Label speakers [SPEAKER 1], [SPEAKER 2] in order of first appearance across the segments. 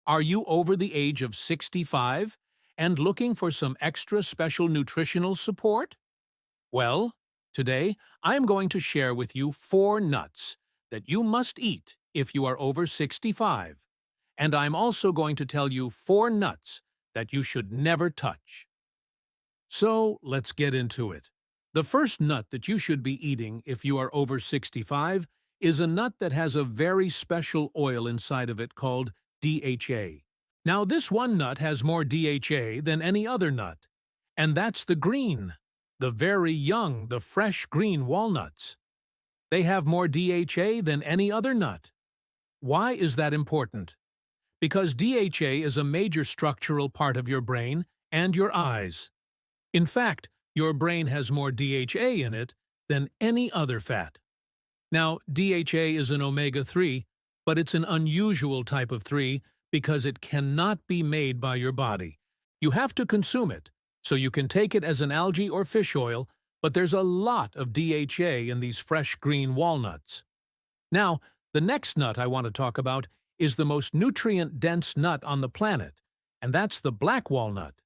[SPEAKER 1] Are you over the age of 65 and looking for some extra special nutritional support? Well, today I am going to share with you 4 nuts that you must eat if you are over 65. And I'm also going to tell you 4 nuts that you should never touch. So let's get into it. The first nut that you should be eating if you are over 65 is a nut that has a very special oil inside of it called DHA. Now, this one nut has more DHA than any other nut, and that's the very young, the fresh green walnuts. They have more DHA than any other nut. Why is that important? Because DHA is a major structural part of your brain and your eyes. In fact, your brain has more DHA in it than any other fat. Now, DHA is an omega-3, but it's an unusual type of 3 because it cannot be made by your body. You have to consume it, so you can take it as an algae or fish oil, but there's a lot of DHA in these fresh green walnuts. Now, the next nut I want to talk about is the most nutrient-dense nut on the planet, and that's the black walnut.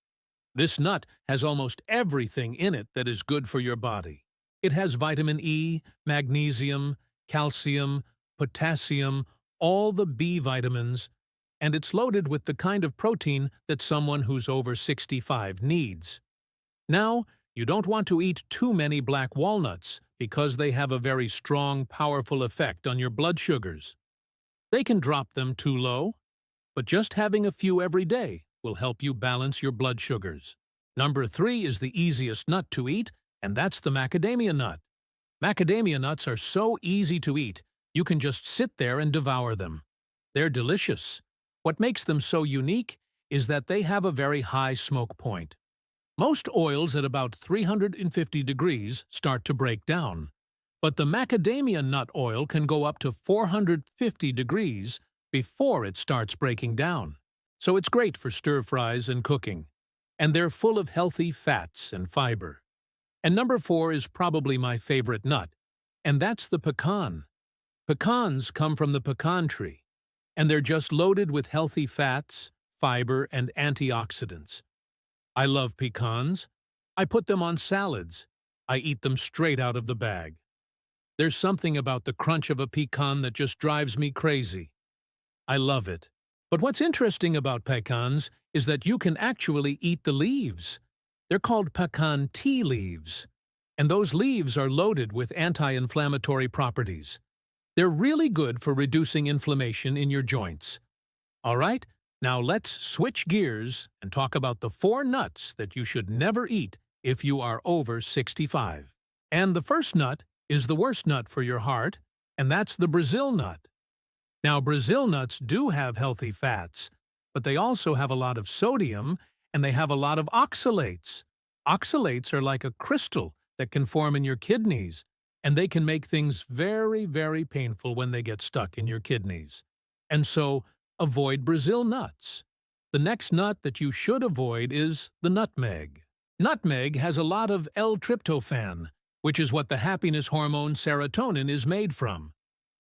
[SPEAKER 1] This nut has almost everything in it that is good for your body. It has vitamin E, magnesium, calcium, potassium, all the B vitamins, and it's loaded with the kind of protein that someone who's over 65 needs. Now, you don't want to eat too many black walnuts because they have a very strong, powerful effect on your blood sugars. They can drop them too low, but just having a few every day will help you balance your blood sugars. Number 3 is the easiest nut to eat, and that's the macadamia nut. Macadamia nuts are so easy to eat, you can just sit there and devour them. They're delicious. What makes them so unique is that they have a very high smoke point. Most oils at about 350 degrees start to break down, but the macadamia nut oil can go up to 450 degrees before it starts breaking down. So it's great for stir-fries and cooking. And they're full of healthy fats and fiber. And number 4 is probably my favorite nut, and that's the pecan. Pecans come from the pecan tree, and they're just loaded with healthy fats, fiber, and antioxidants. I love pecans. I put them on salads. I eat them straight out of the bag. There's something about the crunch of a pecan that just drives me crazy. I love it. But what's interesting about pecans is that you can actually eat the leaves. They're called pecan tea leaves, and those leaves are loaded with anti-inflammatory properties. They're really good for reducing inflammation in your joints. All right, now let's switch gears and talk about the 4 nuts that you should never eat if you are over 65. And the first nut is the worst nut for your heart, and that's the Brazil nut. Now, Brazil nuts do have healthy fats, but they also have a lot of sodium, and they have a lot of oxalates. Oxalates are like a crystal that can form in your kidneys, and they can make things very, very painful when they get stuck in your kidneys. And so, avoid Brazil nuts. The next nut that you should avoid is the nutmeg. Nutmeg has a lot of L-tryptophan, which is what the happiness hormone serotonin is made from.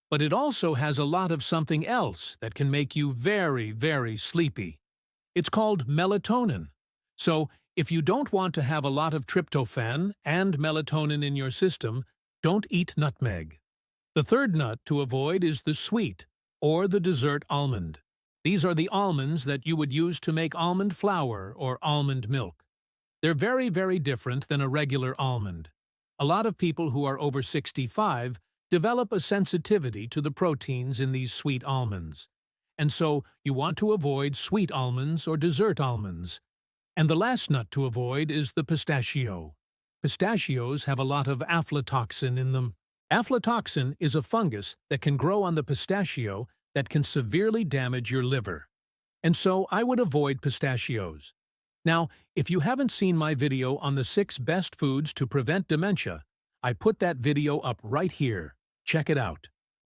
[SPEAKER 1] But it also has a lot of something else that can make you very, very sleepy. It's called melatonin. So, if you don't want to have a lot of tryptophan and melatonin in your system, don't eat nutmeg. The third nut to avoid is the sweet, or the dessert almond. These are the almonds that you would use to make almond flour or almond milk. They're very, very different than a regular almond. A lot of people who are over 65 develop a sensitivity to the proteins in these sweet almonds. And so you want to avoid sweet almonds or dessert almonds. And the last nut to avoid is the pistachio. Pistachios have a lot of aflatoxin in them. Aflatoxin is a fungus that can grow on the pistachio that can severely damage your liver. And so I would avoid pistachios. Now, if you haven't seen my video on the 6 best foods to prevent dementia, I put that video up right here. Check it out.